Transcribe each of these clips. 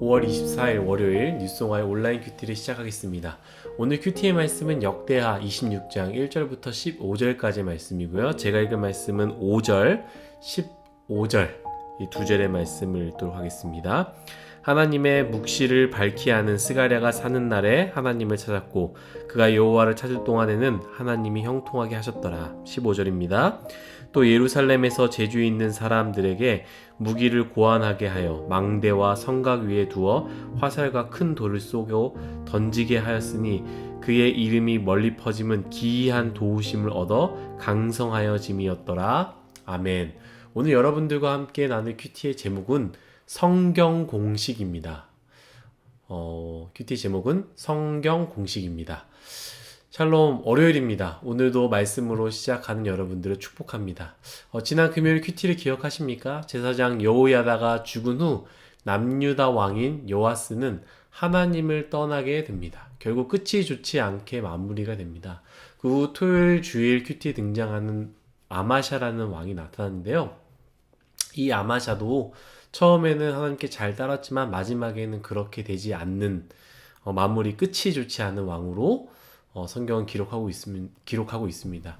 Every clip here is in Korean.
5월 24일 월요일 뉴스송화의 온라인 큐티를 시작하겠습니다. 오늘 큐티의 말씀은 역대하 26장 1절부터 15절까지의 말씀이고요. 제가 읽은 말씀은 5절, 15절 이 두 절의 말씀을 읽도록 하겠습니다. 하나님의 묵시를 밝히 하는 스가랴가 사는 날에 하나님을 찾았고 그가 여호와를 찾을 동안에는 하나님이 형통하게 하셨더라. 15절입니다. 또 예루살렘에서 제주 있는 사람들에게 무기를 고안하게 하여 망대와 성각 위에 두어 화살과 큰 돌을 쏘고 던지게 하였으니 그의 이름이 멀리 퍼짐은 기이한 도우심을 얻어 강성하여짐이었더라. 아멘. 오늘 여러분들과 함께 나눌 큐티의 제목은 성경 공식입니다. 큐티 제목은 성경 공식입니다. 샬롬, 월요일입니다. 오늘도 말씀으로 시작하는 여러분들을 축복합니다. 지난 금요일 큐티를 기억하십니까? 제사장 여호야다가 죽은 후 남유다 왕인 요아스는 하나님을 떠나게 됩니다. 결국 끝이 좋지 않게 마무리가 됩니다. 그 후 토요일 주일 큐티에 등장하는 아마샤라는 왕이 나타났는데요. 이 아마샤도 처음에는 하나님께 잘 따랐지만 마지막에는 그렇게 되지 않는 마무리 끝이 좋지 않은 왕으로 성경은 기록하고 있습니다.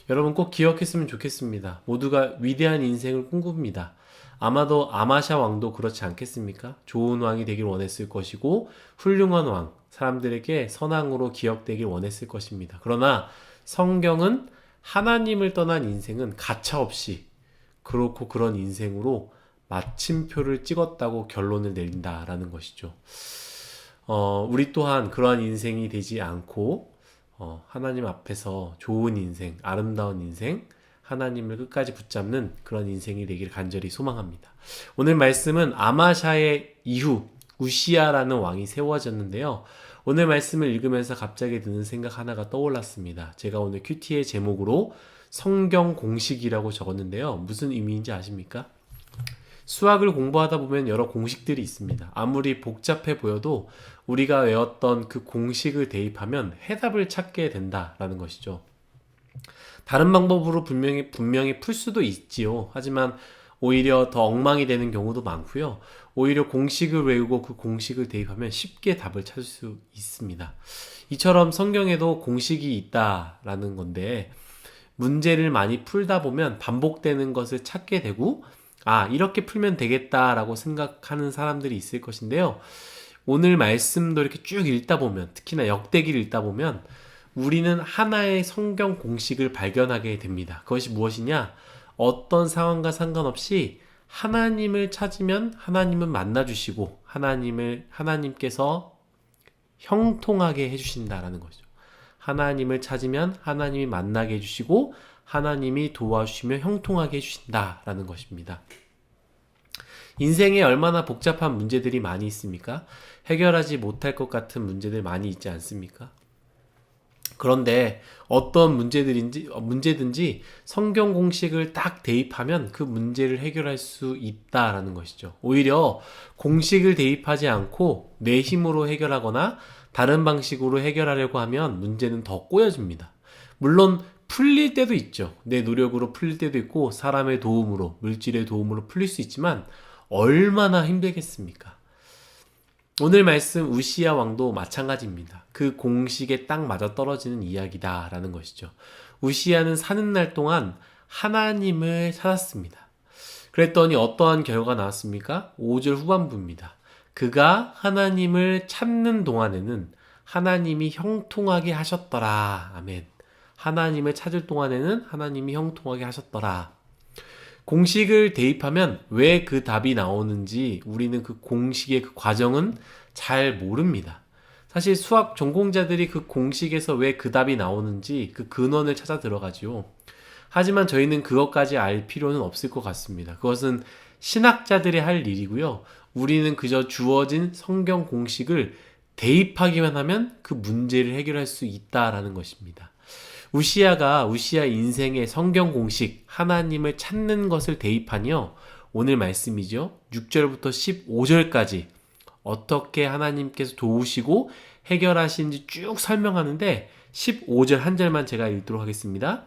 여러분 꼭 기억했으면 좋겠습니다. 모두가 위대한 인생을 꿈꿉니다. 아마도 아마샤 왕도 그렇지 않겠습니까? 좋은 왕이 되길 원했을 것이고 훌륭한 왕, 사람들에게 선왕으로 기억되길 원했을 것입니다. 그러나 성경은 하나님을 떠난 인생은 가차없이 그렇고 그런 인생으로 마침표를 찍었다고 결론을 내린다라는 것이죠. 우리 또한 그러한 인생이 되지 않고 하나님 앞에서 좋은 인생, 아름다운 인생, 하나님을 끝까지 붙잡는 그런 인생이 되기를 간절히 소망합니다. 오늘 말씀은 아마샤의 이후 우시야라는 왕이 세워졌는데요. 오늘 말씀을 읽으면서 갑자기 드는 생각 하나가 떠올랐습니다. 제가 오늘 큐티의 제목으로 성경 공식이라고 적었는데요. 무슨 의미인지 아십니까? 수학을 공부하다 보면 여러 공식들이 있습니다. 아무리 복잡해 보여도 우리가 외웠던 그 공식을 대입하면 해답을 찾게 된다라는 것이죠. 다른 방법으로 분명히 풀 수도 있지요. 하지만 오히려 더 엉망이 되는 경우도 많고요. 오히려 공식을 외우고 그 공식을 대입하면 쉽게 답을 찾을 수 있습니다. 이처럼 성경에도 공식이 있다라는 건데 문제를 많이 풀다 보면 반복되는 것을 찾게 되고 이렇게 풀면 되겠다라고 생각하는 사람들이 있을 것인데요. 오늘 말씀도 이렇게 쭉 읽다 보면, 특히나 역대기를 읽다 보면 우리는 하나의 성경 공식을 발견하게 됩니다. 그것이 무엇이냐? 어떤 상황과 상관없이 하나님을 찾으면 하나님은 만나주시고 하나님께서 형통하게 해주신다라는 거죠. 하나님을 찾으면 하나님이 만나게 해주시고 하나님이 도와주시며 형통하게 해주신다라는 것입니다. 인생에 얼마나 복잡한 문제들이 많이 있습니까? 해결하지 못할 것 같은 문제들 많이 있지 않습니까? 그런데 어떤 문제든지 성경 공식을 딱 대입하면 그 문제를 해결할 수 있다라는 것이죠. 오히려 공식을 대입하지 않고 내 힘으로 해결하거나 다른 방식으로 해결하려고 하면 문제는 더 꼬여집니다. 물론 풀릴 때도 있죠. 내 노력으로 풀릴 때도 있고 사람의 도움으로, 물질의 도움으로 풀릴 수 있지만 얼마나 힘들겠습니까? 오늘 말씀 우시야 왕도 마찬가지입니다. 그 공식에 딱 맞아떨어지는 이야기다라는 것이죠. 우시야는 사는 날 동안 하나님을 찾았습니다. 그랬더니 어떠한 결과가 나왔습니까? 5절 후반부입니다. 그가 하나님을 찾는 동안에는 하나님이 형통하게 하셨더라. 아멘. 하나님을 찾을 동안에는 하나님이 형통하게 하셨더라. 공식을 대입하면 왜 그 답이 나오는지 우리는 그 공식의 그 과정은 잘 모릅니다. 사실 수학 전공자들이 그 공식에서 왜 그 답이 나오는지 그 근원을 찾아 들어가지요. 하지만 저희는 그것까지 알 필요는 없을 것 같습니다. 그것은 신학자들이 할 일이고요. 우리는 그저 주어진 성경 공식을 대입하기만 하면 그 문제를 해결할 수 있다라는 것입니다. 우시야 인생의 성경 공식, 하나님을 찾는 것을 대입하니요. 오늘 말씀이죠. 6절부터 15절까지 어떻게 하나님께서 도우시고 해결하시는지 쭉 설명하는데 15절 한 절만 제가 읽도록 하겠습니다.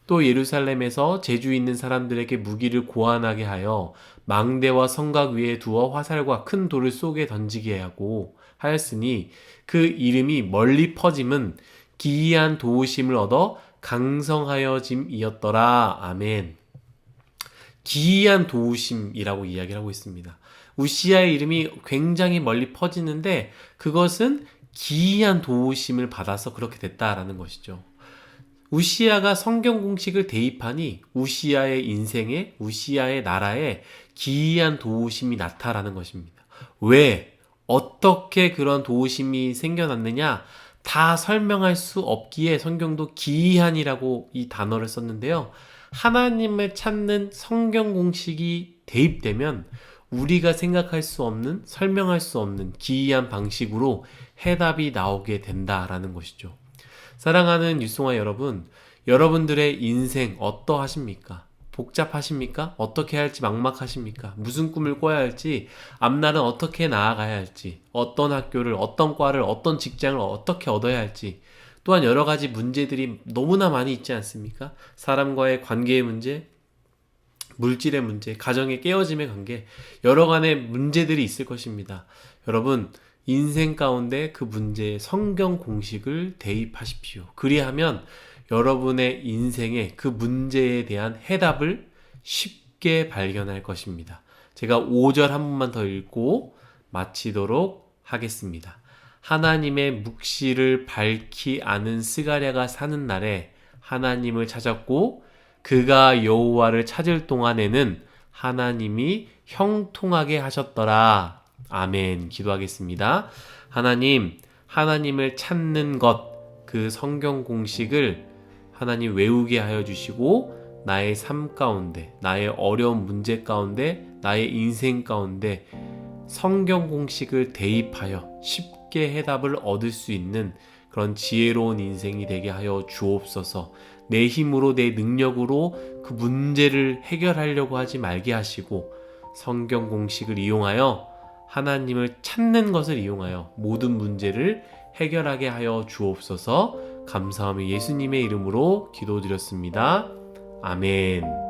또 예루살렘에서 재주 있는 사람들에게 무기를 고안하게 하여 망대와 성곽 위에 두어 화살과 큰 돌을 쏘게 던지게 하고 하였으니 그 이름이 멀리 퍼짐은 기이한 도우심을 얻어 강성하여짐이었더라. 아멘. 기이한 도우심이라고 이야기를 하고 있습니다. 우시아의 이름이 굉장히 멀리 퍼지는데 그것은 기이한 도우심을 받아서 그렇게 됐다라는 것이죠. 우시아가 성경 공식을 대입하니 우시아의 인생에, 우시아의 나라에 기이한 도우심이 나타나는 것입니다. 왜? 어떻게 그런 도우심이 생겨났느냐? 다 설명할 수 없기에 성경도 기이한이라고 이 단어를 썼는데요. 하나님을 찾는 성경 공식이 대입되면 우리가 생각할 수 없는, 설명할 수 없는 기이한 방식으로 해답이 나오게 된다라는 것이죠. 사랑하는 유송아 여러분, 여러분들의 인생 어떠하십니까? 복잡하십니까? 어떻게 할지 막막하십니까? 무슨 꿈을 꿔야 할지, 앞날은 어떻게 나아가야 할지, 어떤 학교를, 어떤 과를, 어떤 직장을 어떻게 얻어야 할지, 또한 여러 가지 문제들이 너무나 많이 있지 않습니까? 사람과의 관계의 문제, 물질의 문제, 가정의 깨어짐의 관계, 여러 간의 문제들이 있을 것입니다. 여러분, 인생 가운데 그 문제에 성경 공식을 대입하십시오. 그리하면 여러분의 인생에 그 문제에 대한 해답을 쉽게 발견할 것입니다. 제가 5절 한 번만 더 읽고 마치도록 하겠습니다. 하나님의 묵시를 밝히 아는 스가랴가 사는 날에 하나님을 찾았고 그가 여호와를 찾을 동안에는 하나님이 형통하게 하셨더라. 아멘. 기도하겠습니다. 하나님, 하나님을 찾는 것, 그 성경 공식을 하나님 외우게 하여 주시고 나의 삶 가운데, 나의 어려운 문제 가운데, 나의 인생 가운데 성경 공식을 대입하여 쉽게 해답을 얻을 수 있는 그런 지혜로운 인생이 되게 하여 주옵소서. 내 힘으로, 내 능력으로 그 문제를 해결하려고 하지 말게 하시고 성경 공식을 이용하여 하나님을 찾는 것을 이용하여 모든 문제를 해결하게 하여 주옵소서. 감사하며 예수님의 이름으로 기도드렸습니다. 아멘.